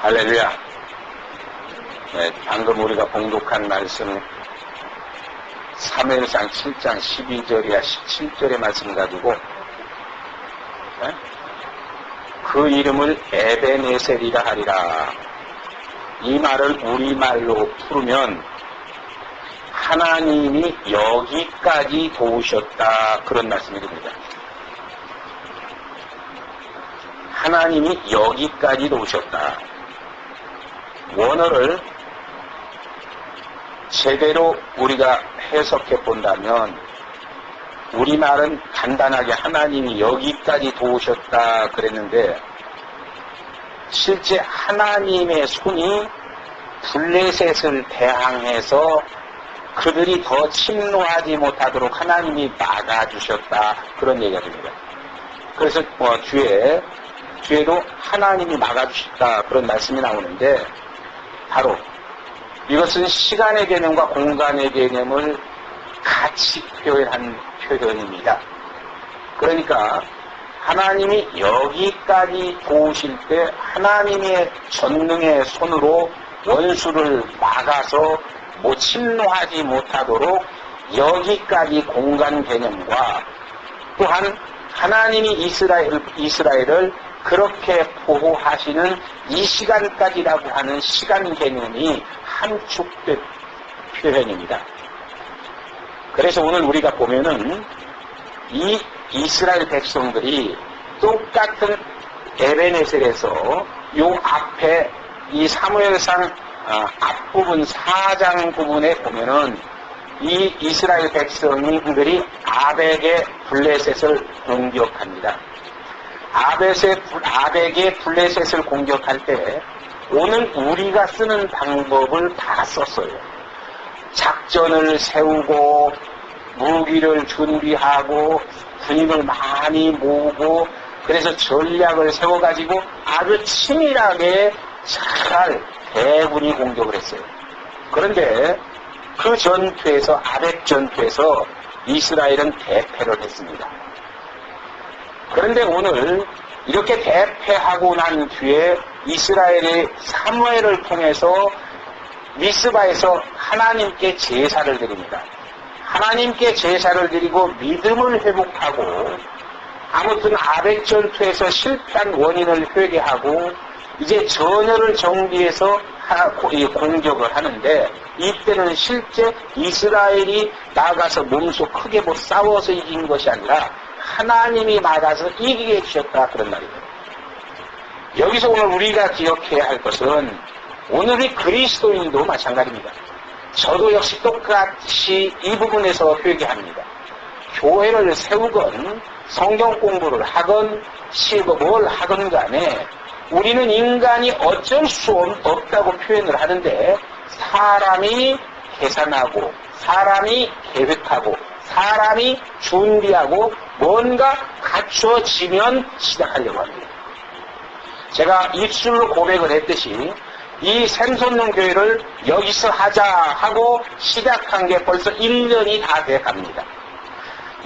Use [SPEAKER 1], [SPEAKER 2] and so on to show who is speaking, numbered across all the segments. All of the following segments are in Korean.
[SPEAKER 1] 할렐루야. 네, 방금 우리가 봉독한 말씀 사무엘상 7장 12절이야 17절의 말씀 가지고 그 이름을 에베네셀이라 하리라. 이 말을 우리말로 풀으면 하나님이 여기까지 도우셨다, 그런 말씀이 됩니다. 하나님이 여기까지 도우셨다. 원어를 제대로 우리가 해석해 본다면 우리말은 간단하게 하나님이 여기까지 도우셨다 그랬는데, 실제 하나님의 손이 블레셋을 대항해서 그들이 더 침노하지 못하도록 하나님이 막아주셨다, 그런 얘기가 됩니다. 그래서 뒤에도 하나님이 막아주셨다, 그런 말씀이 나오는데, 바로 이것은 시간의 개념과 공간의 개념을 같이 표현한 표현입니다. 그러니까 하나님이 여기까지 도우실 때 하나님의 전능의 손으로 원수를 막아서 침노하지 못하도록 여기까지 공간 개념과, 또한 하나님이 이스라엘을 그렇게 보호하시는 이 시간까지라고 하는 시간 개념이 함축된 표현입니다. 그래서 오늘 우리가 보면은 이 이스라엘 백성들이 똑같은 에베네셀에서 요 앞에 이 사무엘상 앞부분 4장 부분에 보면은 이 이스라엘 백성들이 아벡의 블레셋을 공격합니다. 아벡의 블레셋을 공격할 때 오늘 우리가 쓰는 방법을 다 썼어요. 작전을 세우고 무기를 준비하고 군인을 많이 모으고, 그래서 전략을 세워가지고 아주 치밀하게 잘 대군이 공격을 했어요. 그런데 그 전투에서, 아벡 전투에서 이스라엘은 대패를 했습니다. 그런데 오늘 이렇게 대패하고 난 뒤에 이스라엘이 사무엘을 통해서 미스바에서 하나님께 제사를 드립니다. 하나님께 제사를 드리고 믿음을 회복하고, 아무튼 아벡 전투에서 실패한 원인을 회개하고 이제 전열을 정비해서 공격을 하는데, 이때는 실제 이스라엘이 나가서 몸소 크게 싸워서 이긴 것이 아니라 하나님이 막아서 이기게 해주셨다, 그런 말이에요. 여기서 오늘 우리가 기억해야 할 것은 오늘의 그리스도인도 마찬가지입니다. 저도 역시 똑같이 이 부분에서 회개합니다. 교회를 세우건 성경 공부를 하건 뭘 하건 간에 우리는 인간이 어쩔 수 없다고 표현을 하는데, 사람이 계산하고 사람이 계획하고 사람이 준비하고 뭔가 갖춰지면 시작하려고 합니다. 제가 입술로 고백을 했듯이 이 샘솟는 교회를 여기서 하자 하고 시작한 게 벌써 1년이 다 돼갑니다.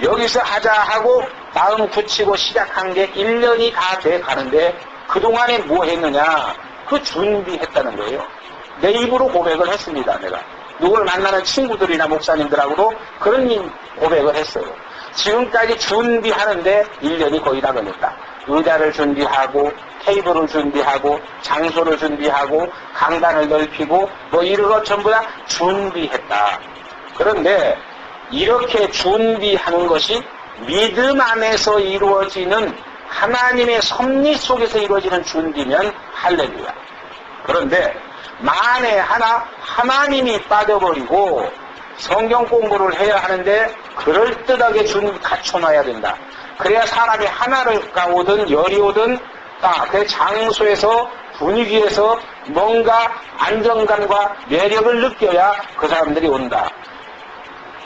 [SPEAKER 1] 여기서 하자 하고 마음 굳히고 시작한 게 1년이 다 돼가는데, 그동안에 뭐 했느냐? 그 준비했다는 거예요. 내 입으로 고백을 했습니다. 내가 누굴 만나는 친구들이나 목사님들하고도 그런 고백을 했어요. 지금까지 준비하는데 1년이 거의 다 걸렸다. 의자를 준비하고 테이블을 준비하고 장소를 준비하고 강단을 넓히고 이런 것 전부 다 준비했다. 그런데 이렇게 준비하는 것이 믿음 안에서 이루어지는, 하나님의 섭리 속에서 이루어지는 준비면 할렐루야. 그런데 만에 하나님이 빠져버리고 성경 공부를 해야 하는데 그럴듯하게 갖춰놔야 된다. 그래야 사람이 하나가 오든 열이 오든 그 장소에서, 분위기에서 뭔가 안정감과 매력을 느껴야 그 사람들이 온다.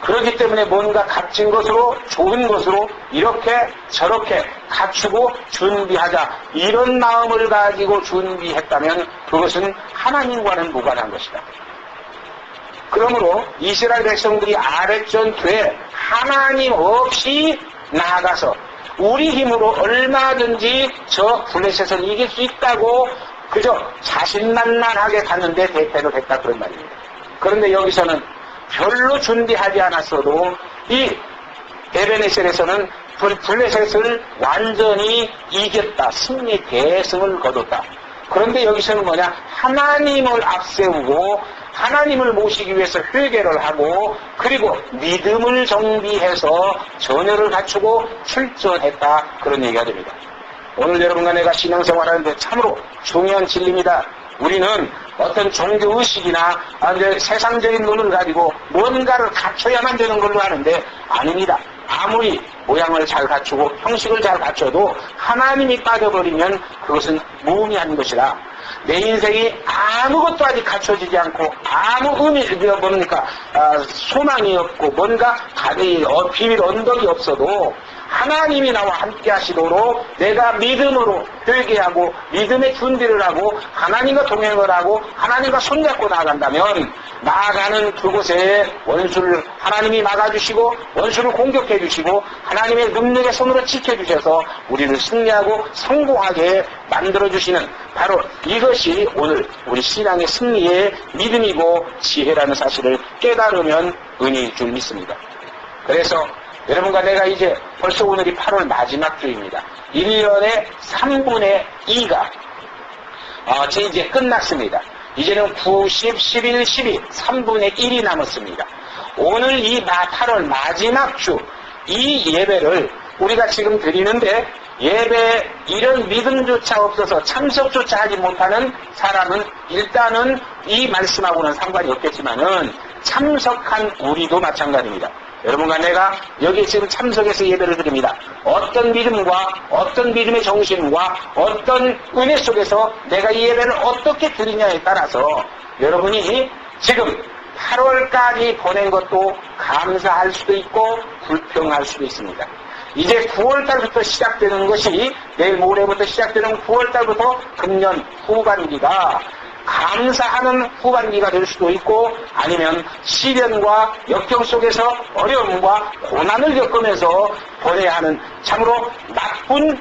[SPEAKER 1] 그렇기 때문에 뭔가 값진 것으로, 좋은 것으로 이렇게 저렇게 갖추고 준비하자, 이런 마음을 가지고 준비했다면 그것은 하나님과는 무관한 것이다. 그러므로 이스라엘 백성들이 아벡 전투에 하나님 없이 나아가서 우리 힘으로 얼마든지 저 블레셋을 이길 수 있다고 그저 자신만만하게 갔는데 대패를 했다 그런 말입니다. 그런데 여기서는 별로 준비하지 않았어도 이 에베네셀에서는 블레셋을 완전히 이겼다. 승리 대승을 거뒀다. 그런데 여기서는 뭐냐? 하나님을 앞세우고 하나님을 모시기 위해서 회개를 하고 그리고 믿음을 정비해서 전열을 갖추고 출전했다. 그런 얘기가 됩니다. 오늘 여러분과 내가 신앙생활하는데 참으로 중요한 진리입니다. 우리는 어떤 종교의식이나 세상적인 눈을 가지고 뭔가를 갖춰야만 되는 걸로 하는데 아닙니다. 아무리 모양을 잘 갖추고 형식을 잘 갖춰도 하나님이 빠져버리면 그것은 무의미한 것이라 내 인생이 아무것도 아직 갖춰지지 않고 아무 모르니까 소망이 없고 뭔가 비밀 언덕이 없어도 하나님이 나와 함께 하시도록 내가 믿음으로 회개하고 믿음의 준비를 하고 하나님과 동행을 하고 하나님과 손잡고 나아간다면 나아가는 그곳에 원수를 하나님이 막아주시고 원수를 공격해 주시고 하나님의 능력의 손으로 지켜주셔서 우리를 승리하고 성공하게 만들어주시는 바로 이것이 오늘 우리 신앙의 승리의 믿음이고 지혜라는 사실을 깨달으면 은혜일 줄 믿습니다. 그래서 여러분과 내가 이제 벌써 오늘이 8월 마지막 주입니다. 1년의 3분의 2가 이제 끝났습니다. 이제는 9, 10, 11, 12, 3분의 1이 남았습니다. 오늘 이 8월 마지막 주, 이 예배를 우리가 지금 드리는데 예배 이런 믿음조차 없어서 참석조차 하지 못하는 사람은 일단은 이 말씀하고는 상관이 없겠지만은 참석한 우리도 마찬가지입니다. 여러분과 내가 여기에 지금 참석해서 예배를 드립니다. 어떤 믿음과 어떤 믿음의 정신과 어떤 은혜 속에서 내가 이 예배를 어떻게 드리냐에 따라서 여러분이 지금 8월까지 보낸 것도 감사할 수도 있고 불평할 수도 있습니다. 이제 9월달부터 시작되는 것이 내일 모레부터 시작되는 9월달부터 금년 후반기가 감사하는 후반기가 될 수도 있고 아니면 시련과 역경 속에서 어려움과 고난을 겪으면서 보내야 하는 참으로 나쁜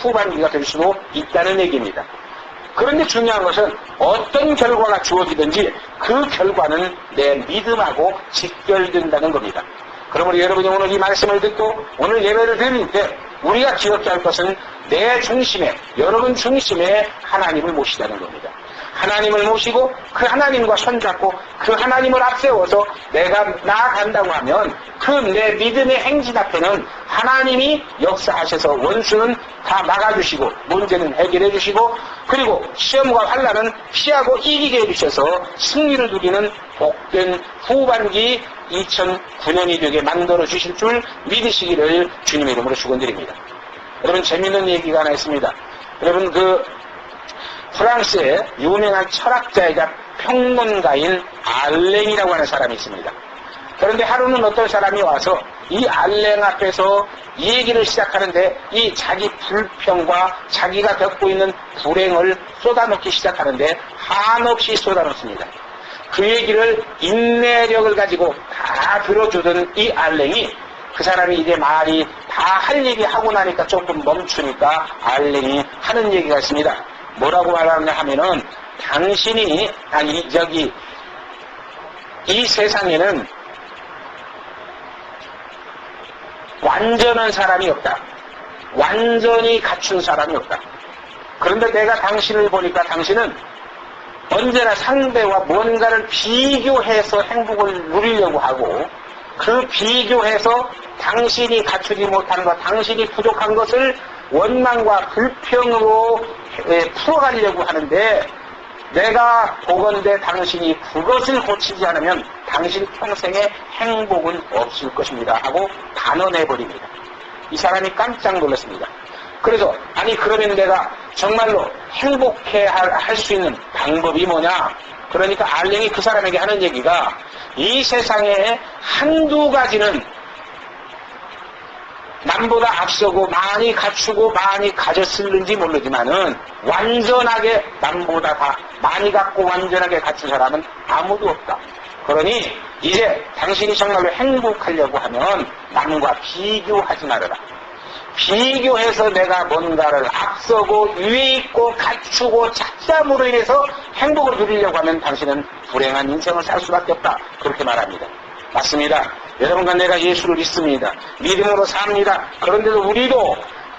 [SPEAKER 1] 후반기가 될 수도 있다는 얘기입니다. 그런데 중요한 것은 어떤 결과가 주어지든지 그 결과는 내 믿음하고 직결된다는 겁니다. 그러므로 여러분이 오늘 이 말씀을 듣고 오늘 예배를 드릴 때 우리가 기억해야 할 것은 내 중심에 여러분 중심에 하나님을 모시자는 겁니다. 하나님을 모시고 그 하나님과 손잡고 그 하나님을 앞세워서 내가 나아간다고 하면 그 내 믿음의 행진 앞에는 하나님이 역사하셔서 원수는 다 막아주시고 문제는 해결해 주시고 그리고 시험과 환난은 피하고 이기게 해주셔서 승리를 누리는 복된 후반기 2009년이 되게 만들어 주실 줄 믿으시기를 주님의 이름으로 축원드립니다. 여러분 재미있는 얘기가 하나 있습니다. 여러분 프랑스의 유명한 철학자이자 평론가인 알랭이라고 하는 사람이 있습니다. 그런데 하루는 어떤 사람이 와서 이 알랭 앞에서 이 얘기를 시작하는데 이 자기 불평과 자기가 겪고 있는 불행을 쏟아놓기 시작하는데 한없이 쏟아놓습니다. 그 얘기를 인내력을 가지고 다 들어주던 이 알랭이 그 사람이 이제 말이 다 할 얘기 하고 나니까 조금 멈추니까 알랭이 하는 얘기가 있습니다. 뭐라고 말하냐 하면은 당신이 이 세상에는 완전한 사람이 없다. 완전히 갖춘 사람이 없다. 그런데 내가 당신을 보니까 당신은 언제나 상대와 뭔가를 비교해서 행복을 누리려고 하고 그 비교해서 당신이 갖추지 못한 것, 당신이 부족한 것을 원망과 불평으로 풀어가려고 하는데 내가 보건대 당신이 그것을 고치지 않으면 당신 평생에 행복은 없을 것입니다 하고 단언해버립니다. 이 사람이 깜짝 놀랐습니다. 그래서 그러면 내가 정말로 행복해 할 수 있는 방법이 뭐냐? 그러니까 알랭이 그 사람에게 하는 얘기가 이 세상에 한두 가지는 남보다 앞서고 많이 갖추고 많이 가졌을는지 모르지만은 완전하게 남보다 다 많이 갖고 완전하게 갖춘 사람은 아무도 없다. 그러니 이제 당신이 정말로 행복하려고 하면 남과 비교하지 말아라. 비교해서 내가 뭔가를 앞서고 위에 있고 갖추고 찾담으로 인해서 행복을 누리려고 하면 당신은 불행한 인생을 살 수밖에 없다. 그렇게 말합니다. 맞습니다. 여러분과 내가 예수를 믿습니다. 믿음으로 삽니다. 그런데도 우리도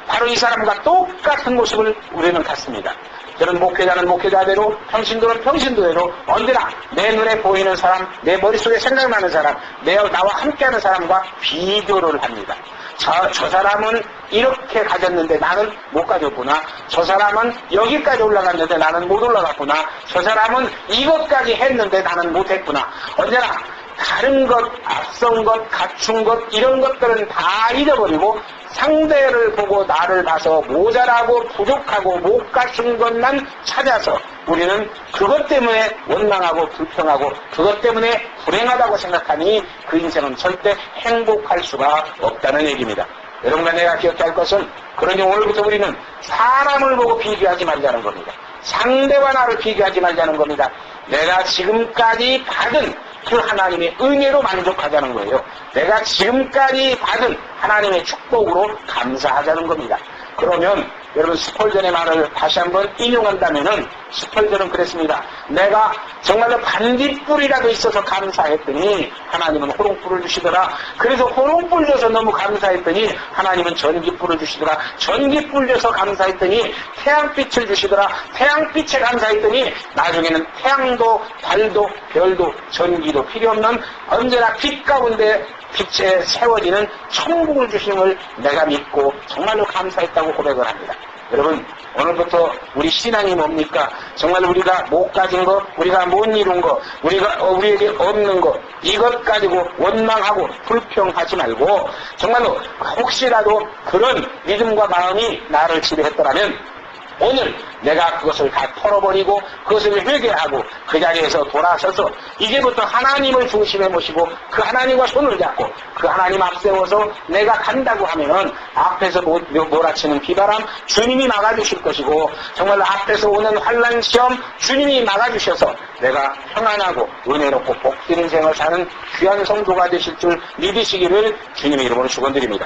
[SPEAKER 1] 바로 이 사람과 똑같은 모습을 우리는 갖습니다. 저는 목회자는 목회자대로, 평신도는 평신도대로 언제나 내 눈에 보이는 사람, 내 머릿속에 생각나는 사람, 나와 함께하는 사람과 비교를 합니다. 저 사람은 이렇게 가졌는데 나는 못 가졌구나. 저 사람은 여기까지 올라갔는데 나는 못 올라갔구나. 저 사람은 이것까지 했는데 나는 못했구나. 언제나 다른 것, 앞선 것, 갖춘 것 이런 것들은 다 잊어버리고 상대를 보고 나를 봐서 모자라고 부족하고 못 갖춘 것만 찾아서 우리는 그것 때문에 원망하고 불평하고 그것 때문에 불행하다고 생각하니 그 인생은 절대 행복할 수가 없다는 얘기입니다. 여러분과 내가 기억해야 할 것은 그러니 오늘부터 우리는 사람을 보고 비교하지 말자는 겁니다. 상대와 나를 비교하지 말자는 겁니다. 내가 지금까지 받은 그 하나님의 은혜로 만족하자는 거예요. 내가 지금까지 받은 하나님의 축복으로 감사하자는 겁니다. 그러면 여러분 스펄전의 말을 다시 한번 인용한다면은 스펄전은 그랬습니다. 내가 정말로 반딧불이라도 있어서 감사했더니 하나님은 호롱불을 주시더라. 그래서 호롱불 줘서 너무 감사했더니 하나님은 전깃불을 주시더라. 전깃불 줘서 감사했더니 태양빛을 주시더라. 태양빛에 감사했더니 나중에는 태양도 달도 별도 전기도 필요 없는 언제나 빛 가운데 빛에 세워지는 천국을 주심을 내가 믿고 정말로 감사했다고 고백을 합니다. 여러분 오늘부터 우리 신앙이 뭡니까? 정말 우리가 못 가진 것, 우리가 못 이룬 것, 우리에게 없는 것 이것 가지고 원망하고 불평하지 말고 정말로 혹시라도 그런 믿음과 마음이 나를 지배했더라면 오늘 내가 그것을 다 털어버리고 그것을 회개하고 그 자리에서 돌아서서 이제부터 하나님을 중심에 모시고 그 하나님과 손을 잡고 그 하나님 앞세워서 내가 간다고 하면은 앞에서 몰아치는 비바람 주님이 막아주실 것이고 정말 앞에서 오는 환난 시험 주님이 막아주셔서 내가 평안하고 은혜롭고 복된 인생을 사는 귀한 성도가 되실 줄 믿으시기를 주님의 이름으로 축원드립니다.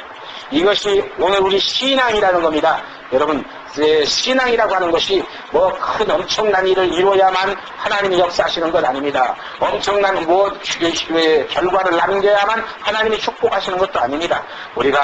[SPEAKER 1] 이것이 오늘 우리 신앙이라는 겁니다. 여러분 신앙이라고 하는 것이 뭐 큰 엄청난 일을 이루어야만 하나님이 역사하시는 것 아닙니다. 엄청난 결과를 남겨야만 하나님이 축복하시는 것도 아닙니다. 우리가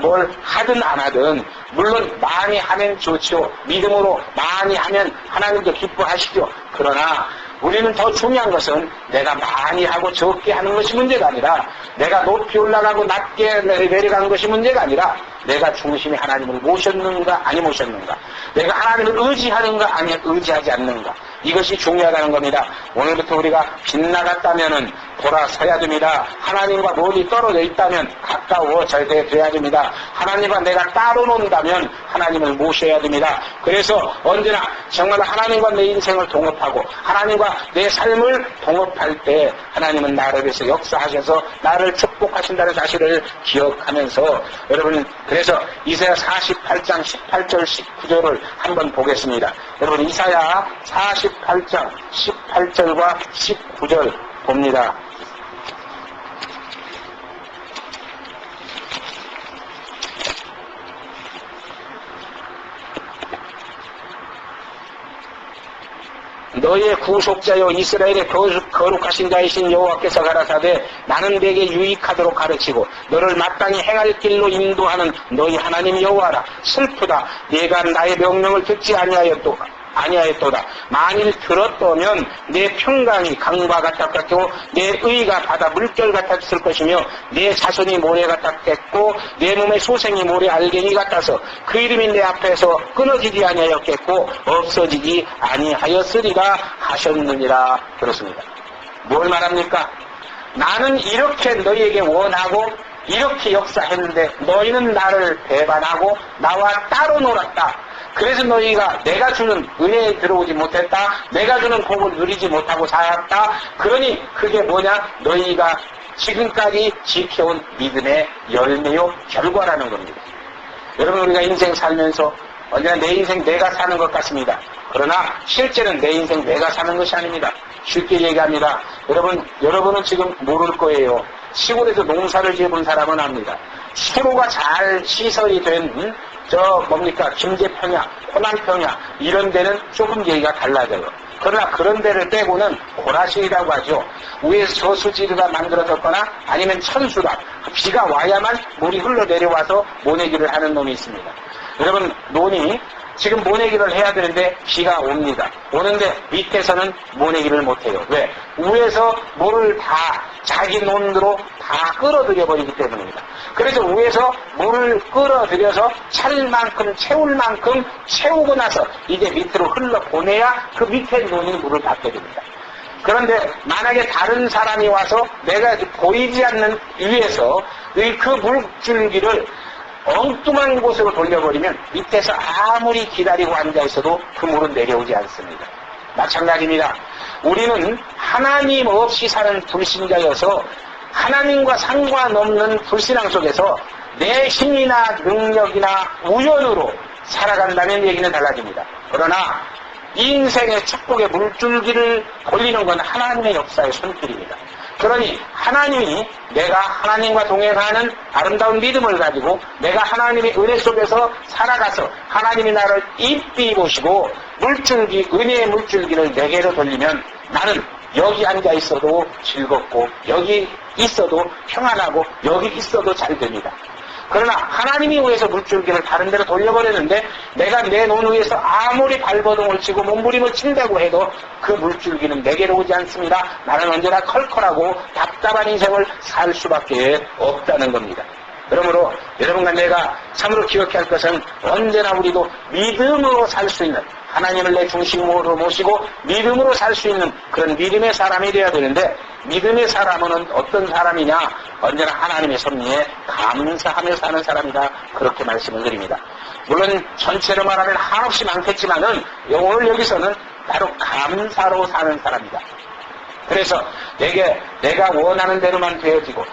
[SPEAKER 1] 뭘 하든 안 하든 물론 많이 하면 좋죠. 믿음으로 많이 하면 하나님도 기뻐하시죠. 그러나 우리는 더 중요한 것은 내가 많이 하고 적게 하는 것이 문제가 아니라 내가 높이 올라가고 낮게 내려가는 것이 문제가 아니라 내가 중심에 하나님을 모셨는가 아니 모셨는가 내가 하나님을 의지하는가 아니 의지하지 않는가 이것이 중요하다는 겁니다. 오늘부터 우리가 빗나갔다면은 돌아서야 됩니다. 하나님과 멀리 떨어져 있다면 가까워져야 됩니다. 하나님과 내가 따로 논다면 하나님을 모셔야 됩니다. 그래서 언제나 정말 하나님과 내 인생을 동업하고 하나님과 내 삶을 동업할 때 하나님은 나를 위해서 역사하셔서 나를 축복하신다는 사실을 기억하면서 여러분 그래서 이사야 48장 18절 19절을 한번 보겠습니다. 여러분 이사야 48장 18절과 19절 봅니다. 너희의 구속자여 이스라엘의 거룩하신 자이신 여호와께서 가라사대 나는 내게 유익하도록 가르치고 너를 마땅히 행할 길로 인도하는 너희 하나님 여호와라. 슬프다. 네가 나의 명령을 듣지 아니하였도다. 만일 들었다면 내 평강이 강과 같았겠고 내 의가 바다 물결 같았을 것이며 내 자손이 모래 같았겠고 내 몸의 소생이 모래 알갱이 같아서 그 이름이 내 앞에서 끊어지지 아니하였겠고 없어지지 아니하였으리라 하셨느니라. 그렇습니다. 뭘 말합니까? 나는 이렇게 너희에게 원하고 이렇게 역사했는데 너희는 나를 배반하고 나와 따로 놀았다. 그래서 너희가 내가 주는 은혜에 들어오지 못했다. 내가 주는 복을 누리지 못하고 살았다. 그러니 그게 뭐냐? 너희가 지금까지 지켜온 믿음의 열매요 결과라는 겁니다. 여러분 우리가 인생 살면서 언제나 내 인생 내가 사는 것 같습니다. 그러나 실제는 내 인생 내가 사는 것이 아닙니다. 쉽게 얘기합니다. 여러분은 지금 모를 거예요. 시골에서 농사를 지어본 사람은 압니다. 수로가 잘 시설이 된 김제평야, 호남평야 이런 데는 조금 얘기가 달라져요. 그러나 그런 데를 빼고는 고라실이라고 하죠. 위에서 저수지가 만들어졌거나 아니면 천수다. 비가 와야만 물이 흘러내려와서 모내기를 하는 놈이 있습니다. 여러분, 논이 지금 모내기를 해야 되는데 비가 옵니다. 오는데 밑에서는 모내기를 못해요. 왜? 위에서 물을 다 자기 논으로 다 끌어들여 버리기 때문입니다. 그래서 위에서 물을 끌어들여서 찰 만큼 채울 만큼 채우고 나서 이제 밑으로 흘러보내야 그 밑에 논이 물을 받게 됩니다. 그런데 만약에 다른 사람이 와서 내가 보이지 않는 위에서 그 물줄기를 엉뚱한 곳으로 돌려버리면 밑에서 아무리 기다리고 앉아있어도 그 물은 내려오지 않습니다. 마찬가지입니다. 우리는 하나님 없이 사는 불신자여서 하나님과 상관없는 불신앙 속에서 내 힘이나 능력이나 우연으로 살아간다면 얘기는 달라집니다. 그러나 인생의 축복의 물줄기를 돌리는 건 하나님의 역사의 손길입니다. 그러니 하나님이 내가 하나님과 동행하는 아름다운 믿음을 가지고 내가 하나님의 은혜 속에서 살아가서 하나님이 나를 이삐 보시고 물줄기, 은혜의 물줄기를 내게로 돌리면 나는 여기 앉아 있어도 즐겁고 여기 있어도 평안하고 여기 있어도 잘 됩니다. 그러나 하나님이 위해서 물줄기를 다른 데로 돌려버렸는데 내가 내 논 위에서 아무리 발버둥을 치고 몸부림을 친다고 해도 그 물줄기는 내게로 오지 않습니다. 나는 언제나 컬컬하고 답답한 인생을 살 수밖에 없다는 겁니다. 그러므로 여러분과 내가 참으로 기억해야 할 것은 언제나 우리도 믿음으로 살 수 있는, 하나님을 내 중심으로 모시고 믿음으로 살 수 있는 그런 믿음의 사람이 되어야 되는데, 믿음의 사람은 어떤 사람이냐? 언제나 하나님의 섭리에 감사하며 사는 사람이다. 그렇게 말씀을 드립니다. 물론 전체로 말하면 한없이 많겠지만은 오늘 여기서는 바로 감사로 사는 사람이다. 그래서 내가 원하는 대로만 되어지고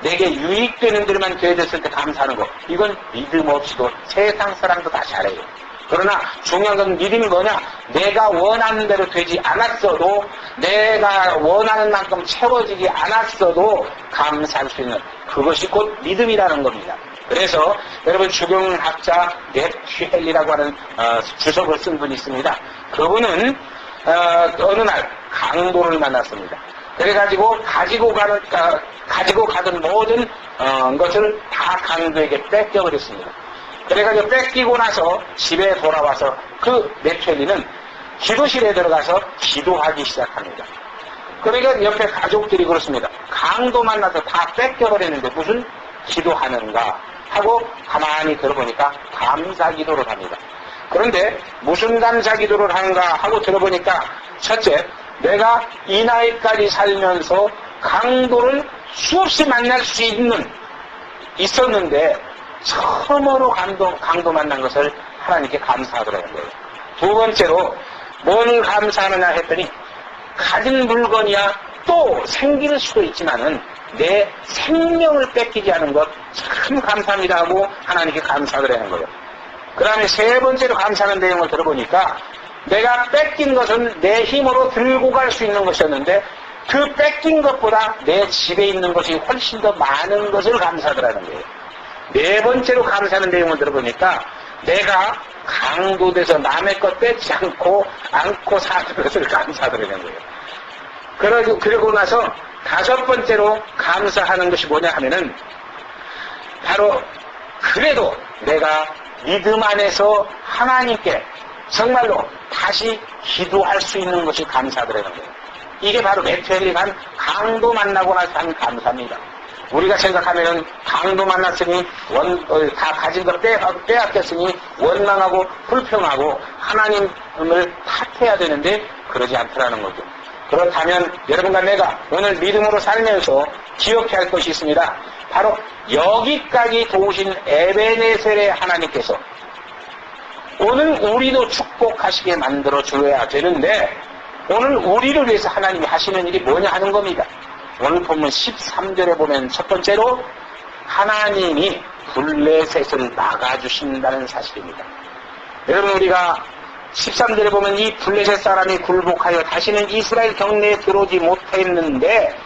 [SPEAKER 1] 내게 유익되는 대로만 되어졌을 때 감사하는 거, 이건 믿음 없이도 세상 사람도 다 잘해요. 그러나 중요한 건 믿음이 뭐냐? 내가 원하는 대로 되지 않았어도, 내가 원하는 만큼 채워지지 않았어도 감사할 수 있는 그것이 곧 믿음이라는 겁니다. 그래서 여러분, 주경학자 넷취헬리라고 하는 주석을 쓴 분이 있습니다. 그분은 어느 날 강도를 만났습니다. 그래가지고 가지고 가던 모든 것을 다 강도에게 뺏겨버렸습니다. 그래가지고 뺏기고 나서 집에 돌아와서 그 넷취헬리는 기도실에 들어가서 기도하기 시작합니다. 그러니까 옆에 가족들이 그렇습니다. 강도 만나서 다 뺏겨버렸는데 무슨 기도하는가 하고 가만히 들어보니까 감사 기도를 합니다. 그런데 무슨 감사 기도를 하는가 하고 들어보니까, 첫째, 내가 이 나이까지 살면서 강도를 수없이 만날 수 있었는데 처음으로 강도 만난 것을 하나님께 감사하더라는 거예요. 두 번째로 뭘 감사하느냐 했더니, 가진 물건이야 또 생길 수도 있지만은 내 생명을 뺏기지 않은 것 참 감사합니다 하고 하나님께 감사하더라는 거예요. 그 다음에 세 번째로 감사하는 내용을 들어보니까, 내가 뺏긴 것은 내 힘으로 들고 갈 수 있는 것이었는데 그 뺏긴 것보다 내 집에 있는 것이 훨씬 더 많은 것을 감사하더라는 거예요. 네 번째로 감사하는 내용을 들어보니까, 내가 강도돼서 남의 것 뺏지 않고 사는 것을 감사하더라는 거예요. 그러고 나서 다섯 번째로 감사하는 것이 뭐냐 하면은, 바로 그래도 내가 믿음 안에서 하나님께 정말로 다시 기도할 수 있는 것이 감사하더라는 거예요. 이게 바로 넷취헬리가 한 강도 만나고 나서 한 감사입니다. 우리가 생각하면은 강도 만났으니 다 가진 거 빼앗겼으니 원망하고 불평하고 하나님을 탓해야 되는데 그러지 않더라는 거죠. 그렇다면 여러분과 내가 오늘 믿음으로 살면서 기억해야 할 것이 있습니다. 바로 여기까지 도우신 에베네셀의 하나님께서 오늘 우리도 축복하시게 만들어 줘야 되는데, 오늘 우리를 위해서 하나님이 하시는 일이 뭐냐 하는 겁니다. 오늘 본문 13절에 보면 첫 번째로 하나님이 블레셋을 막아주신다는 사실입니다. 여러분, 우리가 13절에 보면 이 블레셋 사람이 굴복하여 다시는 이스라엘 경내에 들어오지 못했는데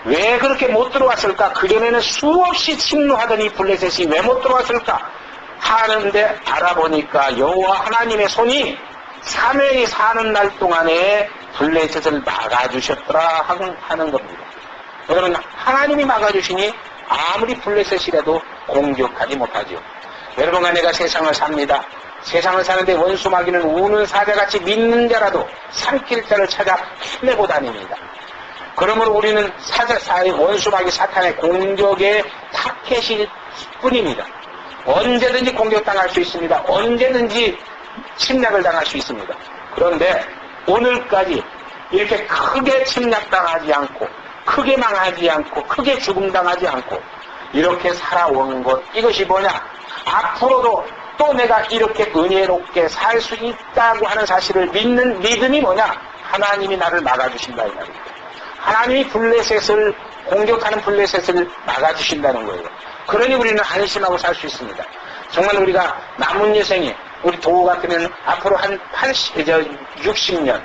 [SPEAKER 1] 왜 그렇게 못 들어왔을까? 그전에는 수없이 침노하던 이 블레셋이 왜 못 들어왔을까? 하는데 알아보니까 여호와 하나님의 손이 3일이 사는 날 동안에 블레셋을 막아주셨더라 하는 겁니다. 여러분, 하나님이 막아주시니 아무리 블레셋이라도 공격하지 못하죠. 여러분과 내가 세상을 삽니다. 세상을 사는데 원수 마귀는 우는 사자같이 믿는 자라도 삼킬 자를 찾아 헤매고 다닙니다. 그러므로 우리는 원수 마귀 사탄의 공격에 타켓일 뿐입니다. 언제든지 공격당할 수 있습니다. 언제든지 침략을 당할 수 있습니다. 그런데 오늘까지 이렇게 크게 침략당하지 않고 크게 망하지 않고 크게 죽음당하지 않고 이렇게 살아온 것, 이것이 뭐냐? 앞으로도 또 내가 이렇게 은혜롭게 살 수 있다고 하는 사실을 믿는 믿음이 뭐냐? 하나님이 나를 막아주신다 이 말입니다. 하나님이 블레셋을 공격하는 블레셋을 막아주신다는 거예요. 그러니 우리는 안심하고 살 수 있습니다. 정말 우리가 남은 여생에 우리 도우 같으면 앞으로 한 60년,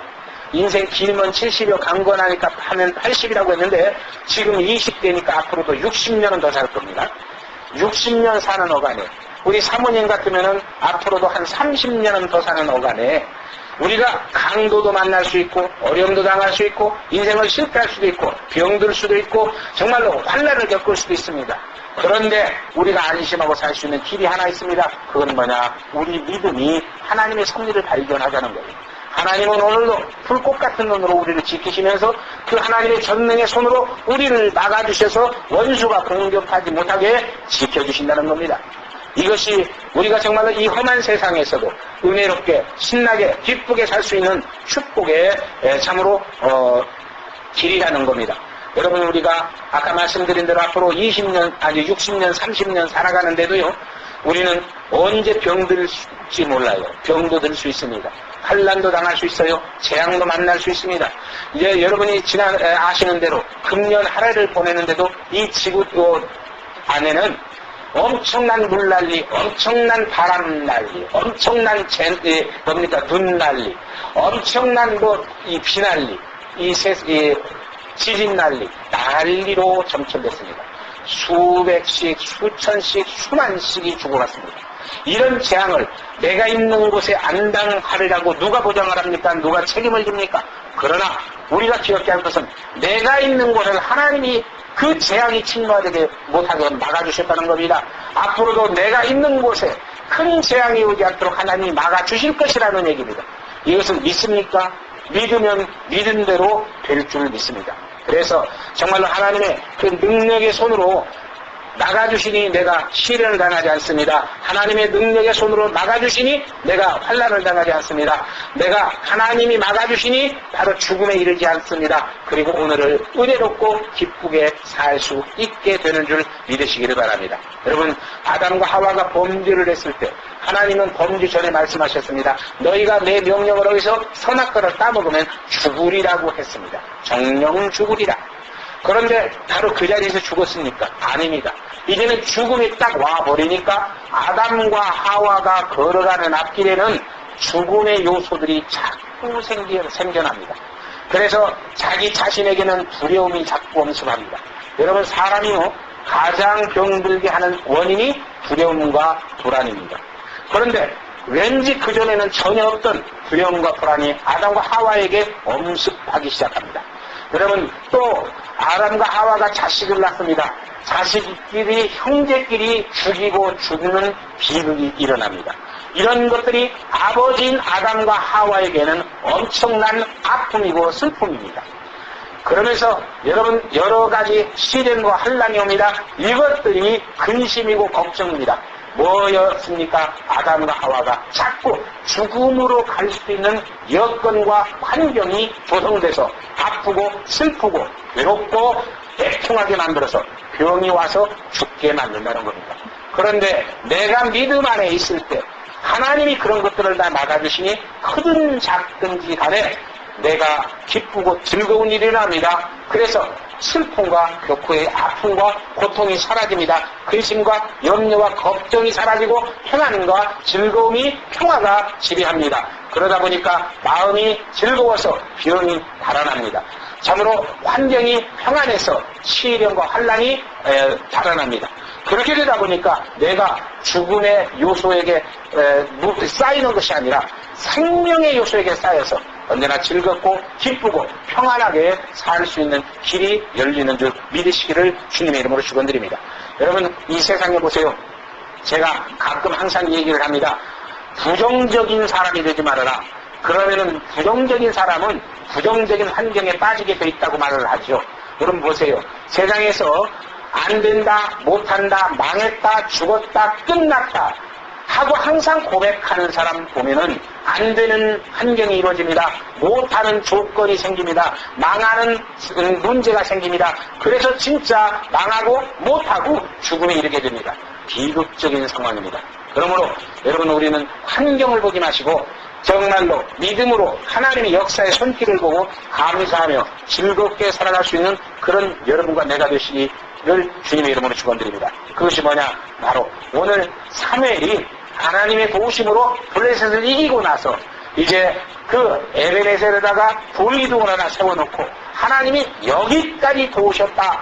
[SPEAKER 1] 인생 길면 70여 강건하니까 하면 80이라고 했는데 지금 20대니까 앞으로도 60년은 더 살 겁니다. 60년 사는 어간에 우리 사모님 같으면은 앞으로도 한 30년은 더 사는 어간에 우리가 강도도 만날 수 있고 어려움도 당할 수 있고 인생을 실패할 수도 있고 병들 수도 있고 정말로 환난을 겪을 수도 있습니다. 그런데 우리가 안심하고 살 수 있는 길이 하나 있습니다. 그건 뭐냐? 우리 믿음이 하나님의 섭리를 발견하자는 거예요. 하나님은 오늘도 불꽃 같은 눈으로 우리를 지키시면서 그 하나님의 전능의 손으로 우리를 막아주셔서 원수가 공격하지 못하게 지켜주신다는 겁니다. 이것이 우리가 정말로 이 험한 세상에서도 은혜롭게 신나게 기쁘게 살 수 있는 축복의 참으로 길이라는 겁니다. 여러분, 우리가 아까 말씀드린 대로 앞으로 20년 아니 60년 30년 살아가는데도요, 우리는 언제 병들지 몰라요. 병도 들 수 있습니다. 환난도 당할 수 있어요. 재앙도 만날 수 있습니다. 이제 여러분이 아시는 대로 금년 한 해를 보내는데도 이 지구 안에는 엄청난 물난리, 엄청난 바람난리, 엄청난 눈난리, 엄청난 이 비난리, 지진난리, 난리로 점철됐습니다. 수백씩, 수천씩, 수만씩이 죽어갔습니다. 이런 재앙을 내가 있는 곳에 안 당하리라고 누가 보장을 합니까? 누가 책임을 집니까? 그러나 우리가 기억해야 할 것은 내가 있는 곳을 하나님이 그 재앙이 침노하게 못하게 막아주셨다는 겁니다. 앞으로도 내가 있는 곳에 큰 재앙이 오지 않도록 하나님이 막아주실 것이라는 얘기입니다. 이것을 믿습니까? 믿으면 믿은 대로 될 줄 믿습니다. 그래서 정말로 하나님의 그 능력의 손으로 막아주시니 내가 시련을 당하지 않습니다. 하나님의 능력의 손으로 막아주시니 내가 환난을 당하지 않습니다. 내가 하나님이 막아주시니 바로 죽음에 이르지 않습니다. 그리고 오늘을 은혜롭고 기쁘게 살 수 있게 되는 줄 믿으시기를 바랍니다. 여러분, 아담과 하와가 범죄를 했을 때 하나님은 범죄 전에 말씀하셨습니다. 너희가 내 명령을 어기서 선악과를 따먹으면 죽으리라고 했습니다. 정령 죽으리라. 그런데 바로 그 자리에서 죽었습니까? 아닙니다. 이제는 죽음이 딱 와버리니까 아담과 하와가 걸어가는 앞길에는 죽음의 요소들이 자꾸 생겨납니다. 그래서 자기 자신에게는 두려움이 자꾸 엄습합니다. 여러분, 사람이요 가장 병들게 하는 원인이 두려움과 불안입니다. 그런데 왠지 그전에는 전혀 없던 두려움과 불안이 아담과 하와에게 엄습하기 시작합니다. 여러분, 또 아담과 하와가 자식을 낳습니다. 자식끼리, 형제끼리 죽이고 죽는 비극이 일어납니다. 이런 것들이 아버지인 아담과 하와에게는 엄청난 아픔이고 슬픔입니다. 그러면서 여러분, 여러 가지 시련과 환난이 옵니다. 이것들이 근심이고 걱정입니다. 뭐였습니까? 아담과 하와가 자꾸 죽음으로 갈 수 있는 여건과 환경이 조성돼서 아프고 슬프고 외롭고 애통하게 만들어서 병이 와서 죽게 만든다는 겁니다. 그런데 내가 믿음 안에 있을 때 하나님이 그런 것들을 다 막아주시니 크든 작든지 간에 내가 기쁘고 즐거운 일이 납니다. 그래서 슬픔과 그 아픔과 고통이 사라집니다. 근심과 염려와 걱정이 사라지고 평안과 즐거움이 평화가 지배합니다. 그러다 보니까 마음이 즐거워서 비용이 달아납니다. 참으로 환경이 평안해서 시련과 환란이 달아납니다. 그렇게 되다 보니까 내가 죽음의 요소에게 쌓이는 것이 아니라 생명의 요소에게 쌓여서 언제나 즐겁고 기쁘고 평안하게 살 수 있는 길이 열리는 줄 믿으시기를 주님의 이름으로 축원드립니다. 여러분, 이 세상에 보세요. 제가 가끔 항상 얘기를 합니다. 부정적인 사람이 되지 말아라. 그러면은 부정적인 사람은 부정적인 환경에 빠지게 돼 있다고 말을 하죠. 여러분 보세요. 세상에서 안 된다, 못한다, 망했다, 죽었다, 끝났다 하고 항상 고백하는 사람 보면은 안 되는 환경이 이루어집니다. 못하는 조건이 생깁니다. 망하는 문제가 생깁니다. 그래서 진짜 망하고 못하고 죽음에 이르게 됩니다. 비극적인 상황입니다. 그러므로 여러분, 우리는 환경을 보지 마시고 정말로 믿음으로 하나님의 역사의 손길을 보고 감사하며 즐겁게 살아갈 수 있는 그런 여러분과 내가 되시기를 주님의 이름으로 축원드립니다. 그것이 뭐냐? 바로 오늘 사무엘이 하나님의 도우심으로 블레셋을 이기고 나서 이제 그 에베네셀에다가 돌기둥을 하나 세워놓고 하나님이 여기까지 도우셨다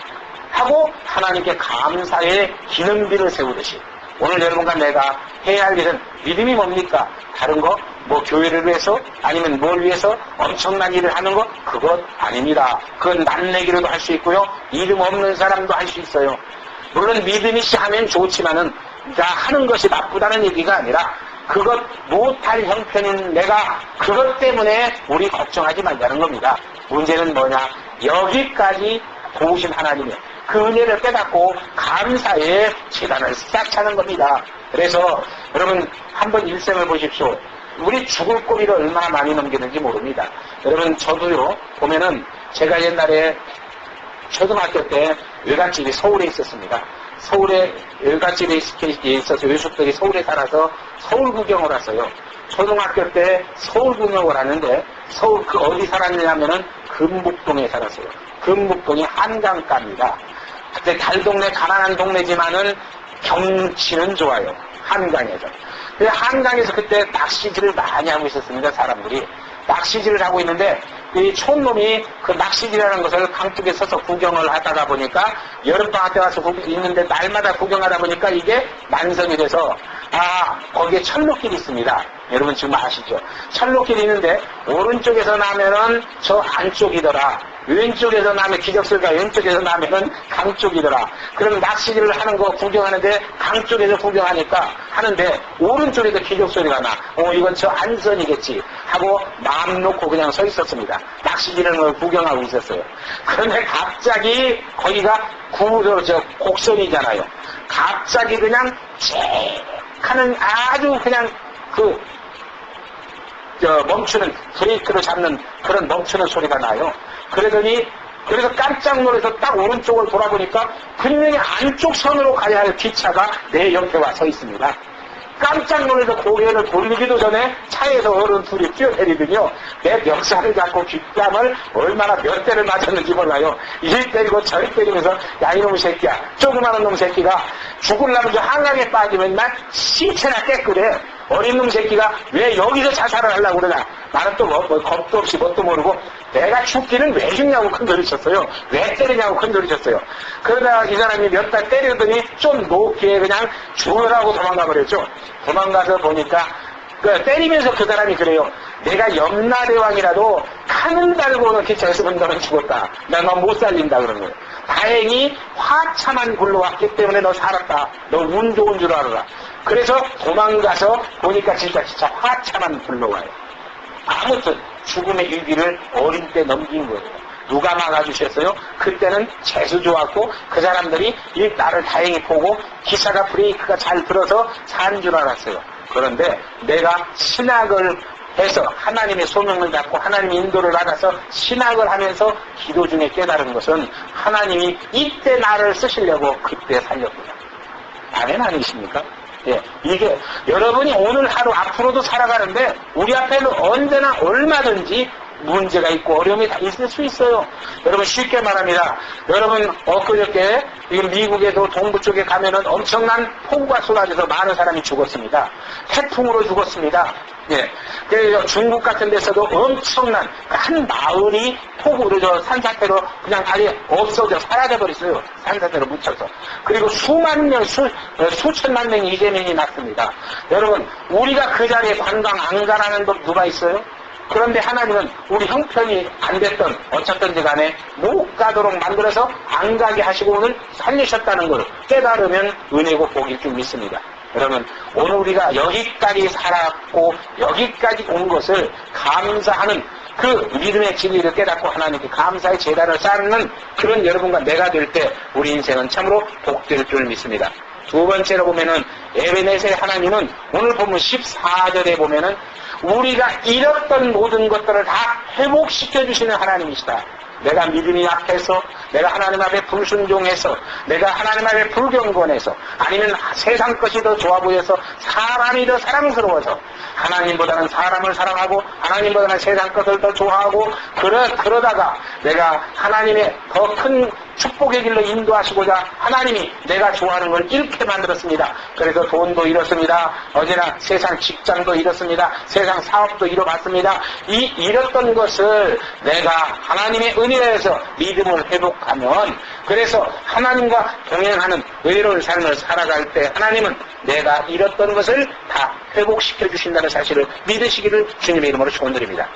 [SPEAKER 1] 하고 하나님께 감사의 기념비를 세우듯이 오늘 여러분과 내가 해야 할 일은 믿음이 뭡니까? 다른 거? 뭐 교회를 위해서? 아니면 뭘 위해서? 엄청난 일을 하는 거? 그것 아닙니다. 그건 남내기로도 할 수 있고요. 믿음 없는 사람도 할 수 있어요. 물론 믿음이 하면 좋지만은 나 하는 것이 나쁘다는 얘기가 아니라 그것 못할 형편인 내가 그것 때문에 우리 걱정하지 말자는 겁니다. 문제는 뭐냐? 여기까지 도우신 하나님의 그 은혜를 깨닫고 감사의 재단을 싹 차는 겁니다. 그래서 여러분 한번 일생을 보십시오. 우리 죽을 고비를 얼마나 많이 넘기는지 모릅니다. 여러분 저도요 보면은 제가 옛날에 초등학교 때 외갓집이 서울에 있었습니다. 서울에 외갓집에 있어서 외숙들이 서울에 살아서 서울 구경을 왔어요. 초등학교 때 서울 구경을 하는데 서울 그 어디 살았냐면은 금북동에 살았어요. 금북동이 한강가입니다. 그때 달동네 가난한 동네지만은 경치는 좋아요. 한강에서. 한강에서 그때 낚시질을 많이 하고 있었습니다. 사람들이. 낚시질을 하고 있는데 이 촌놈이 그 낚시질이라는 것을 강 쪽에 서서 구경을 하다가 보니까 여름방학 때 와서 있는데 날마다 구경하다 보니까 이게 만성이 돼서 거기에 철로길이 있습니다. 여러분 지금 아시죠? 철로길이 있는데 오른쪽에서 나면은 저 안쪽이더라. 왼쪽에서 나면 기적소리가 왼쪽에서 나면은 강 쪽이더라. 그럼 낚시질을 하는 거 구경하는데 강 쪽에서 구경하니까 하는데 오른쪽에도 기적소리가 나. 이건 저 안선이겠지 하고 마음 놓고 그냥 서 있었습니다. 낚시질하는 걸 구경하고 있었어요. 그런데 갑자기 거기가 곡선이잖아요. 갑자기 그냥 쭉 하는 아주 그냥 멈추는 브레이크를 잡는 그런 멈추는 소리가 나요. 그래서 깜짝 놀라서 딱 오른쪽을 돌아보니까 분명히 안쪽 선으로 가야 할 기차가 내 옆에 와 서 있습니다. 깜짝 놀라서 고개를 돌리기도 전에 차에서 어른 둘이 뛰어내리더니요. 내 멱살을 잡고 귓감을 얼마나 몇 대를 맞았는지 몰라요. 이 때리고 저 때리면서 야 이놈의 새끼야. 조그마한 놈 새끼가 죽으려면 저 한강에 빠지면 난 시체나 깨끗해. 어린 놈 새끼가 왜 여기서 자살을 하려고 그러나. 나는 또 겁도 없이 뭣도 모르고 내가 죽기는 왜 죽냐고 큰소리쳤어요. 왜 때리냐고 큰소리쳤어요. 그러다가 이 사람이 몇 달 때리더니 좀 높게 그냥 죽으라고 도망가 버렸죠. 도망가서 보니까 때리면서 그 사람이 그래요. 내가 염라대왕이라도 칼을 달고는 기차에서 너는 죽었다. 나 너 못 살린다 그러는 거예요. 다행히 화차만 굴러왔기 때문에 너 살았다. 너 운 좋은 줄 알아라. 그래서 도망가서 보니까 진짜 화차만 굴러와요. 아무튼 죽음의 위기를 어린 때 넘긴 거예요. 누가 막아주셨어요? 그때는 재수 좋았고 그 사람들이 이 나를 다행히 보고 기차가 브레이크가 잘 들어서 산 줄 알았어요. 그런데 내가 신학을 해서 하나님의 소명을 잡고 하나님의 인도를 알아서 신학을 하면서 기도 중에 깨달은 것은 하나님이 이때 나를 쓰시려고 그때 살렸구나. 아멘 아니십니까? 예, 이게 여러분이 오늘 하루 앞으로도 살아가는데 우리 앞에는 언제나 얼마든지 문제가 있고 어려움이 다 있을 수 있어요. 여러분 쉽게 말합니다. 여러분 엊그저께 미국에도 동부 쪽에 가면은 엄청난 폭우가 쏟아져서 많은 사람이 죽었습니다. 태풍으로 죽었습니다. 예. 그래서 중국 같은 데서도 엄청난 한 마을이 폭우로 산사태로 그냥 아예 없어져 사라져 버렸어요. 산사태로 묻혀서. 그리고 수만 명, 수천만 명이 이재민이 났습니다. 여러분 우리가 그 자리에 관광 안 가라는 분 누가 있어요? 그런데 하나님은 우리 형편이 안 됐던 어쨌든지 간에 못 가도록 만들어서 안 가게 하시고 오늘 살리셨다는 걸 깨달으면 은혜고 복일 줄 믿습니다. 여러분 오늘 우리가 여기까지 살았고 여기까지 온 것을 감사하는 그 믿음의 진리를 깨닫고 하나님께 감사의 제단을 쌓는 그런 여러분과 내가 될 때 우리 인생은 참으로 복될 줄 믿습니다. 두 번째로 보면은 에베네셀 하나님은 오늘 보면 14절에 보면은 우리가 잃었던 모든 것들을 다 회복시켜 주시는 하나님이시다. 내가 믿음이 약해서, 내가 하나님 앞에 불순종해서, 내가 하나님 앞에 불경건해서, 아니면 세상 것이 더 좋아 보여서, 사람이 더 사랑스러워서, 하나님보다는 사람을 사랑하고, 하나님보다는 세상 것을 더 좋아하고, 그러다가 내가 하나님의 더 큰 축복의 길로 인도하시고자 하나님이 내가 좋아하는 걸 잃게 만들었습니다. 그래서 돈도 잃었습니다. 어제나 세상 직장도 잃었습니다. 세상 사업도 잃어봤습니다. 이 잃었던 것을 내가 하나님의 은혜에서 믿음을 회복하면, 그래서 하나님과 동행하는 의로운 삶을 살아갈 때 하나님은 내가 잃었던 것을 다 회복시켜 주신다는 사실을 믿으시기를 주님의 이름으로 축원드립니다.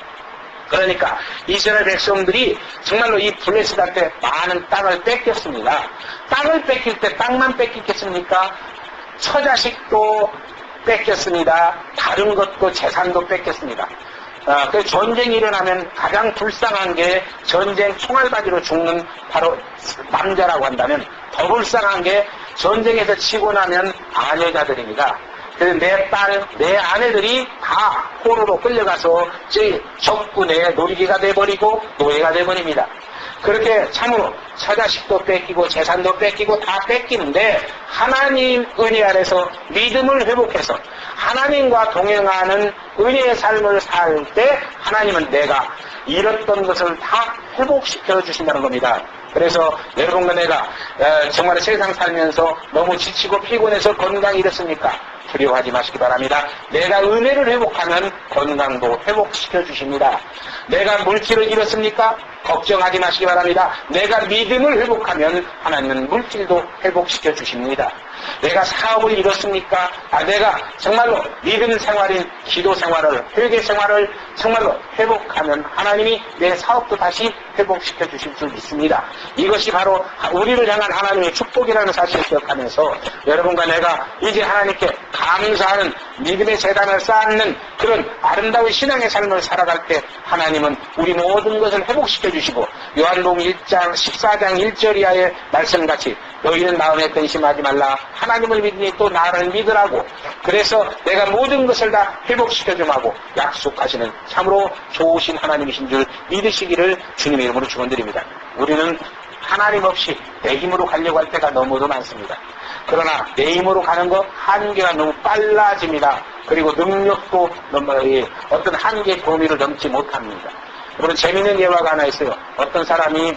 [SPEAKER 1] 그러니까 이스라엘 백성들이 정말로 이 블레셋한테 많은 땅을 뺏겼습니다. 땅을 뺏길 때 땅만 뺏기겠습니까? 처자식도 뺏겼습니다. 다른 것도 재산도 뺏겼습니다. 그 전쟁이 일어나면 가장 불쌍한 게 전쟁 총알바지로 죽는 바로 남자라고 한다면, 더 불쌍한 게 전쟁에서 치고 나면 아내자들입니다. 그래서 내 딸, 내 아내들이 다 포로로 끌려가서 적군의 놀이기가 돼버리고 노예가 돼버립니다. 그렇게 참으로 처자식도 뺏기고 재산도 뺏기고 다 뺏기는데, 하나님 은혜 아래서 믿음을 회복해서 하나님과 동행하는 은혜의 삶을 살 때 하나님은 내가 잃었던 것을 다 회복시켜 주신다는 겁니다. 그래서 여러분과 내가 정말 세상 살면서 너무 지치고 피곤해서 건강이 이렇습니까? 두려워하지 마시기 바랍니다. 내가 은혜를 회복하면 건강도 회복시켜 주십니다. 내가 물질을 잃었습니까? 걱정하지 마시기 바랍니다. 내가 믿음을 회복하면 하나님은 물질도 회복시켜 주십니다. 내가 사업을 잃었습니까? 내가 정말로 믿음 생활인 기도 생활을, 회개 생활을 정말로 회복하면 하나님이 내 사업도 다시 회복시켜 주실 줄 믿습니다. 이것이 바로 우리를 향한 하나님의 축복이라는 사실을 기억하면서 여러분과 내가 이제 하나님께 감사하는 믿음의 재단을 쌓는 그런 아름다운 신앙의 삶을 살아갈 때 하나님은 우리 모든 것을 회복시켜 주시고, 요한복음 1장 14장 1절 이하의 말씀같이 너희는 마음에 근심하지 말라, 하나님을 믿으니 또 나를 믿으라고, 그래서 내가 모든 것을 다 회복시켜 줌하고 약속하시는 참으로 좋으신 하나님이신 줄 믿으시기를 주님의 이름으로 축원드립니다. 우리는 하나님 없이 내 힘으로 가려고 할 때가 너무도 많습니다. 그러나 내 힘으로 가는 것 한계가 너무 빨라집니다. 그리고 능력도 어떤 한계의 범위를 넘지 못합니다. 여러분 재미있는 예화가 하나 있어요. 어떤 사람이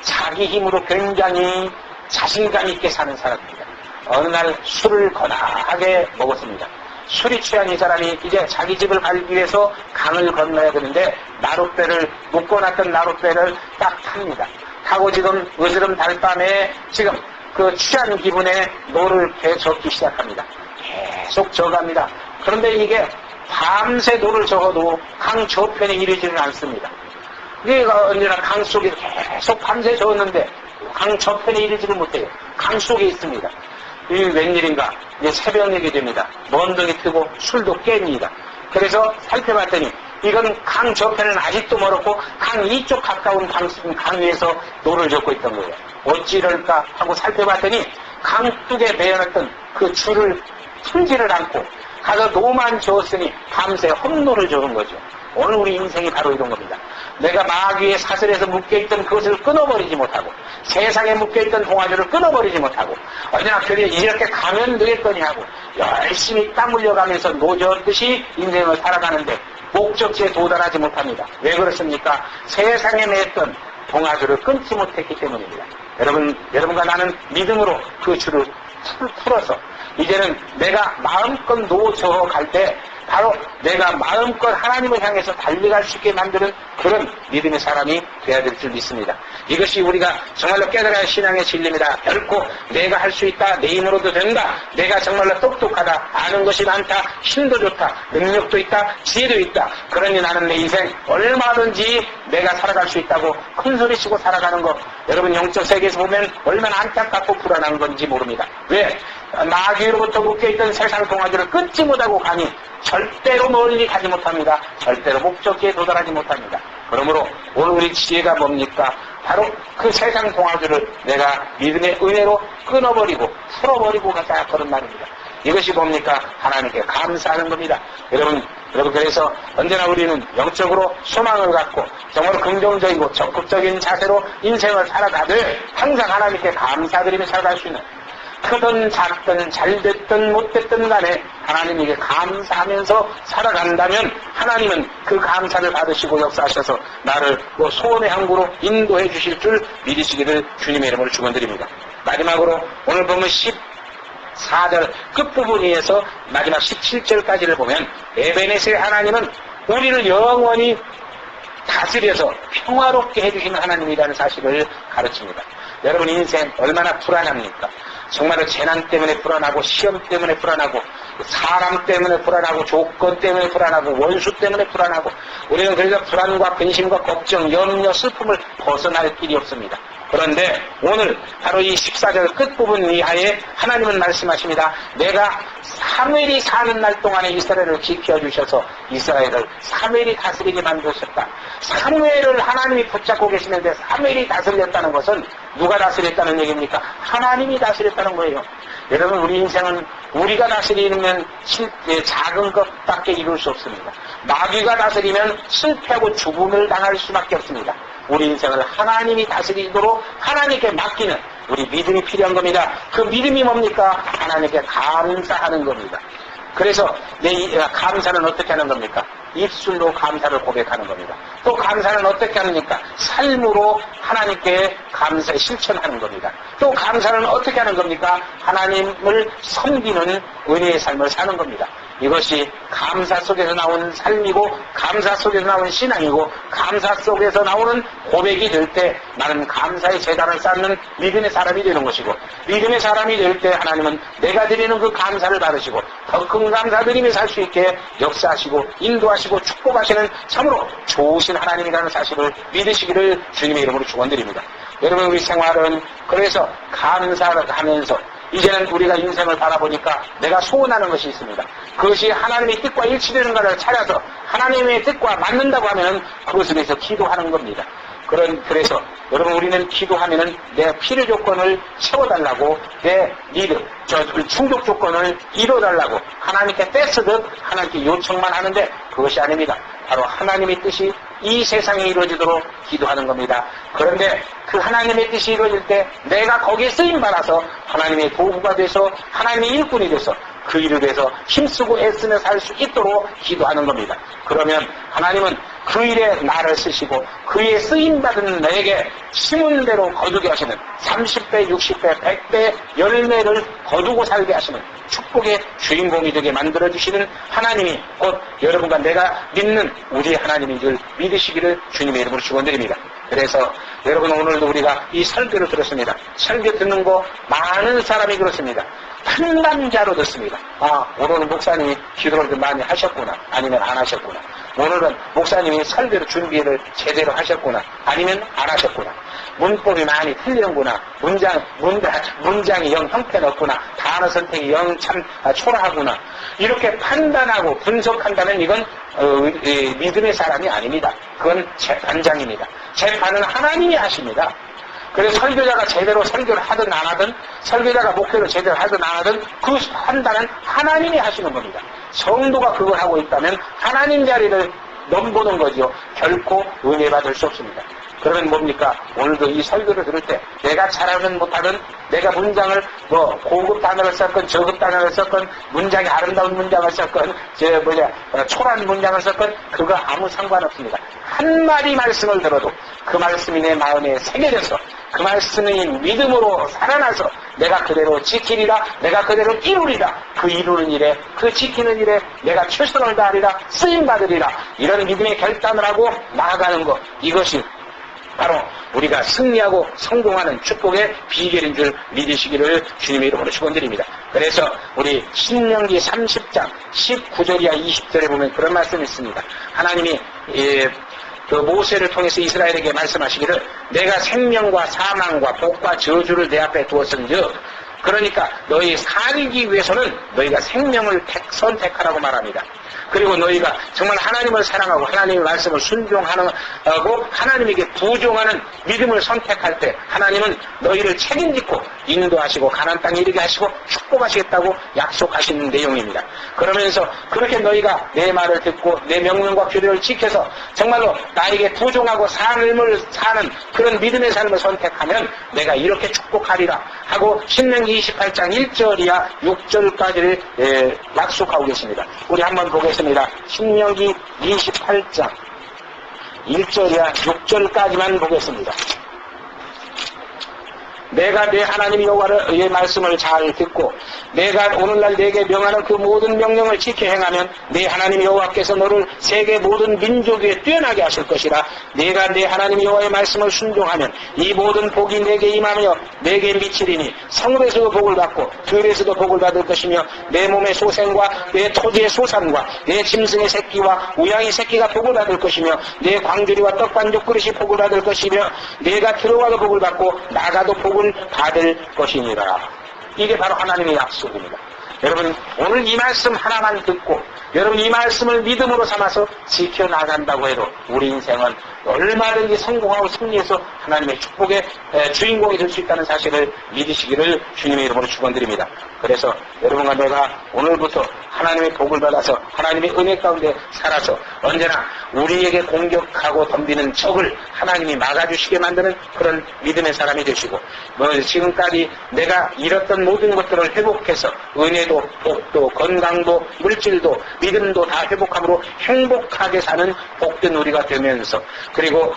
[SPEAKER 1] 자기 힘으로 굉장히 자신감 있게 사는 사람입니다. 어느 날 술을 거나하게 먹었습니다. 술이 취한 이 사람이 이제 자기 집을 가기 위해서 강을 건너야 되는데 나룻배를 묶어놨던 나룻배를 딱 탑니다. 타고 지금 으스름 달밤에 지금 그 취한 기분에 노를 적기 시작합니다. 계속 저갑니다. 그런데 이게 밤새 노를 적어도 강 저편에 이르지는 않습니다. 이게 언제나 강 속에 계속 밤새 적었는데 강 저편에 이르지를 못해요. 강 속에 있습니다. 이게 웬일인가? 이제 새벽녘이 됩니다. 먼동이 트고 술도 깹니다. 그래서 살펴봤더니 이건 강 저편은 아직도 멀었고 강 이쪽 가까운 강 위에서 노를 젓고 있던 거예요. 어찌 이럴까 하고 살펴봤더니 강둑에 베어놨던 그 줄을 풀지를 않고 가서 노만 저었으니 밤새 헛노를 적은 거죠. 오늘 우리 인생이 바로 이런 겁니다. 내가 마귀의 사슬에서 묶여있던 그것을 끊어버리지 못하고 세상에 묶여있던 동아줄을 끊어버리지 못하고 언제나 그래 이렇게 가면 되겠거니 하고 열심히 땀 흘려가면서 노젓듯이 인생을 살아가는데 목적지에 도달하지 못합니다. 왜 그렇습니까? 세상에 맺던 동아줄을 끊지 못했기 때문입니다. 여러분과 나는 믿음으로 그 줄을 풀어서 이제는 내가 마음껏 놓쳐 갈 때 바로 내가 마음껏 하나님을 향해서 달려갈 수 있게 만드는 그런 믿음의 사람이 되어야 될 줄 믿습니다. 이것이 우리가 정말로 깨달아야 할 신앙의 진리입니다. 결코 내가 할 수 있다, 내 힘으로도 된다, 내가 정말로 똑똑하다, 아는 것이 많다, 힘도 좋다, 능력도 있다, 지혜도 있다, 그러니 나는 내 인생 얼마든지 내가 살아갈 수 있다고 큰 소리치고 살아가는 것, 여러분 영적 세계에서 보면 얼마나 안타깝고 불안한 건지 모릅니다. 왜? 마귀로부터 묶여있던 세상 동아줄을 끊지 못하고 가니 절대로 멀리 가지 못합니다. 절대로 목적지에 도달하지 못합니다. 그러므로 오늘 우리 지혜가 뭡니까? 바로 그 세상 동아줄을 내가 믿음의 은혜로 끊어버리고 풀어버리고 가자, 그런 말입니다. 이것이 뭡니까? 하나님께 감사하는 겁니다. 여러분 그래서 언제나 우리는 영적으로 소망을 갖고 정말 긍정적이고 적극적인 자세로 인생을 살아가되 항상 하나님께 감사드리며 살아갈 수 있는, 크든 작든 잘됐든 못됐든 간에 하나님에게 감사하면서 살아간다면 하나님은 그 감사를 받으시고 역사하셔서 나를 소원의 항구로 인도해 주실 줄 믿으시기를 주님의 이름으로 축원드립니다. 마지막으로 오늘 보면 14절 끝부분에서 마지막 17절까지를 보면 에베네셀 하나님은 우리를 영원히 다스려서 평화롭게 해주시는 하나님이라는 사실을 가르칩니다. 여러분 인생 얼마나 불안합니까? 정말로 재난 때문에 불안하고, 시험 때문에 불안하고, 사람 때문에 불안하고, 조건 때문에 불안하고, 원수 때문에 불안하고, 우리는 그래서 불안과 근심과 걱정, 염려, 슬픔을 벗어날 길이 없습니다. 그런데 오늘 바로 이 14절 끝부분 이하에 하나님은 말씀하십니다. 내가 사무엘이 사는 날 동안에 이스라엘을 지켜주셔서 이스라엘을 사무엘이 다스리게 만드셨다. 사무엘을 하나님이 붙잡고 계시는데 사무엘이 다스렸다는 것은 누가 다스렸다는 얘기입니까? 하나님이 다스렸다는 거예요. 여러분 우리 인생은 우리가 다스리면 작은 것밖에 이룰 수 없습니다. 마귀가 다스리면 실패하고 죽음을 당할 수밖에 없습니다. 우리 인생을 하나님이 다스리도록 하나님께 맡기는 우리 믿음이 필요한 겁니다. 그 믿음이 뭡니까? 하나님께 감사하는 겁니다. 그래서 감사는 어떻게 하는 겁니까? 입술로 감사를 고백하는 겁니다. 또 감사는 어떻게 합니까? 삶으로 하나님께 감사에 실천하는 겁니다. 또 감사는 어떻게 하는 겁니까? 하나님을 섬기는 은혜의 삶을 사는 겁니다. 이것이 감사 속에서 나온 삶이고, 감사 속에서 나온 신앙이고, 감사 속에서 나오는 고백이 될 때 나는 감사의 재단을 쌓는 믿음의 사람이 되는 것이고, 믿음의 사람이 될 때 하나님은 내가 드리는 그 감사를 받으시고 더 큰 감사드리며 살 수 있게 역사하시고 인도하시고 축복하시는 참으로 좋으신 하나님이라는 사실을 믿으시기를 주님의 이름으로 축원드립니다. 여러분 우리 생활은 그래서 감사를 하면서 이제는 우리가 인생을 바라보니까 내가 소원하는 것이 있습니다. 그것이 하나님의 뜻과 일치되는 것을 찾아서 하나님의 뜻과 맞는다고 하면 그것을 위해서 기도하는 겁니다. 그래서 여러분 우리는 기도하면은 내 필요 조건을 채워달라고, 내 니드, 충족 조건을 이뤄달라고 하나님께 떼쓰듯 하나님께 요청만 하는데 그것이 아닙니다. 바로 하나님의 뜻이 이 세상에 이루어지도록 기도하는 겁니다. 그런데 그 하나님의 뜻이 이루어질 때 내가 거기에 쓰임받아서 하나님의 도구가 돼서 하나님의 일꾼이 돼서 그 일을 위해서 힘쓰고 애쓰며 살 수 있도록 기도하는 겁니다. 그러면 하나님은 그 일에 나를 쓰시고 그의 쓰임받은 내게 심은 대로 거두게 하시는 30배, 60배, 100배 열매를 거두고 살게 하시는 축복의 주인공이 되게 만들어주시는 하나님이 곧 여러분과 내가 믿는 우리 하나님인 줄 믿으시기를 주님의 이름으로 축원드립니다. 그래서 여러분 오늘도 우리가 이 설교를 들었습니다. 설교 듣는 거 많은 사람이 그렇습니다. 판단자로 듣습니다. 오늘은 목사님이 기도를 좀 많이 하셨구나, 아니면 안 하셨구나. 오늘은 목사님이 설교를 준비를 제대로 하셨구나, 아니면 안 하셨구나. 문법이 많이 틀리는구나, 문장이 영 형편없구나, 단어 선택이 영 참 초라하구나. 이렇게 판단하고 분석한다면 이건 믿음의 사람이 아닙니다. 그건 재판장입니다. 재판은 하나님이 하십니다. 그래서 설교자가 제대로 설교를 하든 안 하든, 설교자가 목회를 제대로 하든 안 하든 그 판단은 하나님이 하시는 겁니다. 성도가 그걸 하고 있다면 하나님 자리를 넘보는 거죠. 결코 은혜 받을 수 없습니다. 그러면 뭡니까? 오늘도 이 설교를 들을 때 내가 잘하든 못하든 내가 문장을 고급 단어를 썼건 저급 단어를 썼건 문장이 아름다운 문장을 썼건 초라한 문장을 썼건 그거 아무 상관없습니다. 한 마디 말씀을 들어도 그 말씀이 내 마음에 새겨져서 그 말씀이 믿음으로 살아나서 내가 그대로 지키리라, 내가 그대로 이루리라, 그 이루는 일에, 그 지키는 일에 내가 최선을 다하리라, 쓰임받으리라, 이런 믿음의 결단을 하고 나아가는 것, 이것이 바로 우리가 승리하고 성공하는 축복의 비결인 줄 믿으시기를 주님의 이름으로 축원드립니다. 그래서 우리 신명기 30장 19절이야 20절에 보면 그런 말씀이 있습니다. 하나님이 그 모세를 통해서 이스라엘에게 말씀하시기를 내가 생명과 사망과 복과 저주를 내 앞에 두었은즉 그러니까 너희 살기 위해서는 너희가 생명을 선택하라고 말합니다. 그리고 너희가 정말 하나님을 사랑하고 하나님의 말씀을 순종하고 하나님에게 부종하는 믿음을 선택할 때 하나님은 너희를 책임지고 인도하시고 가나안 땅에 이르게 하시고 축복하시겠다고 약속하시는 내용입니다. 그러면서 그렇게 너희가 내 말을 듣고 내 명령과 규례를 지켜서 정말로 나에게 부종하고 삶을 사는 그런 믿음의 삶을 선택하면 내가 이렇게 축복하리라 하고 신명기 28장 1절이야 6절까지를 약속하고 계십니다. 우리 한번 보겠습니다. 신명기 28장 1절이야 6절까지만 보겠습니다. 내가 내 하나님 여호와의 말씀을 잘 듣고 내가 오늘날 내게 명하는 그 모든 명령을 지켜 행하면 내 하나님 여호와께서 너를 세계 모든 민족 위에 뛰어나게 하실 것이라. 내가 내 하나님 여호와의 말씀을 순종하면 이 모든 복이 내게 임하며 내게 미치리니 성읍에서도 복을 받고 들에서도 복을 받을 것이며 내 몸의 소생과 내 토지의 소산과 내 짐승의 새끼와 우양의 새끼가 복을 받을 것이며 내 광주리와 떡반죽 그릇이 복을 받을 것이며 내가 들어와도 복을 받고 나가도 복을 받을 것이니라. 이게 바로 하나님의 약속입니다. 여러분 오늘 이 말씀 하나만 듣고 여러분 이 말씀을 믿음으로 삼아서 지켜나간다고 해도 우리 인생은 얼마든지 성공하고 승리해서 하나님의 축복의 주인공이 될 수 있다는 사실을 믿으시기를 주님의 이름으로 축원드립니다. 그래서 여러분과 내가 오늘부터 하나님의 복을 받아서 하나님의 은혜 가운데 살아서 언제나 우리에게 공격하고 덤비는 적을 하나님이 막아주시게 만드는 그런 믿음의 사람이 되시고 지금까지 내가 잃었던 모든 것들을 회복해서 은혜도 복도 건강도 물질도 믿음도 다 회복함으로 행복하게 사는 복된 우리가 되면서 그리고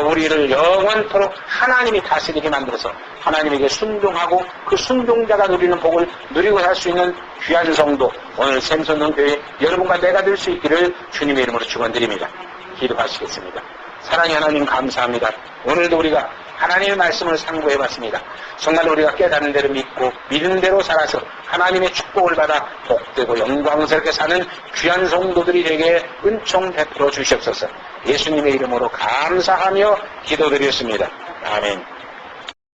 [SPEAKER 1] 우리를 영원토록 하나님이 다스리게 만들어서 하나님에게 순종하고 그 순종자가 누리는 복을 누리고 살 수 있는 귀한 성도 오늘 샘선동 교회 여러분과 내가 될 수 있기를 주님의 이름으로 축원드립니다. 기도하시겠습니다. 사랑의 하나님 감사합니다. 오늘도 우리가 하나님의 말씀을 상고해봤습니다. 정말 우리가 깨닫는 대로 믿고 믿는 대로 살아서 하나님의 축복을 받아 복되고 영광스럽게 사는 귀한 성도들이 되게 은총 베풀어 주시옵소서. 예수님의 이름으로 감사하며 기도드렸습니다. 아멘.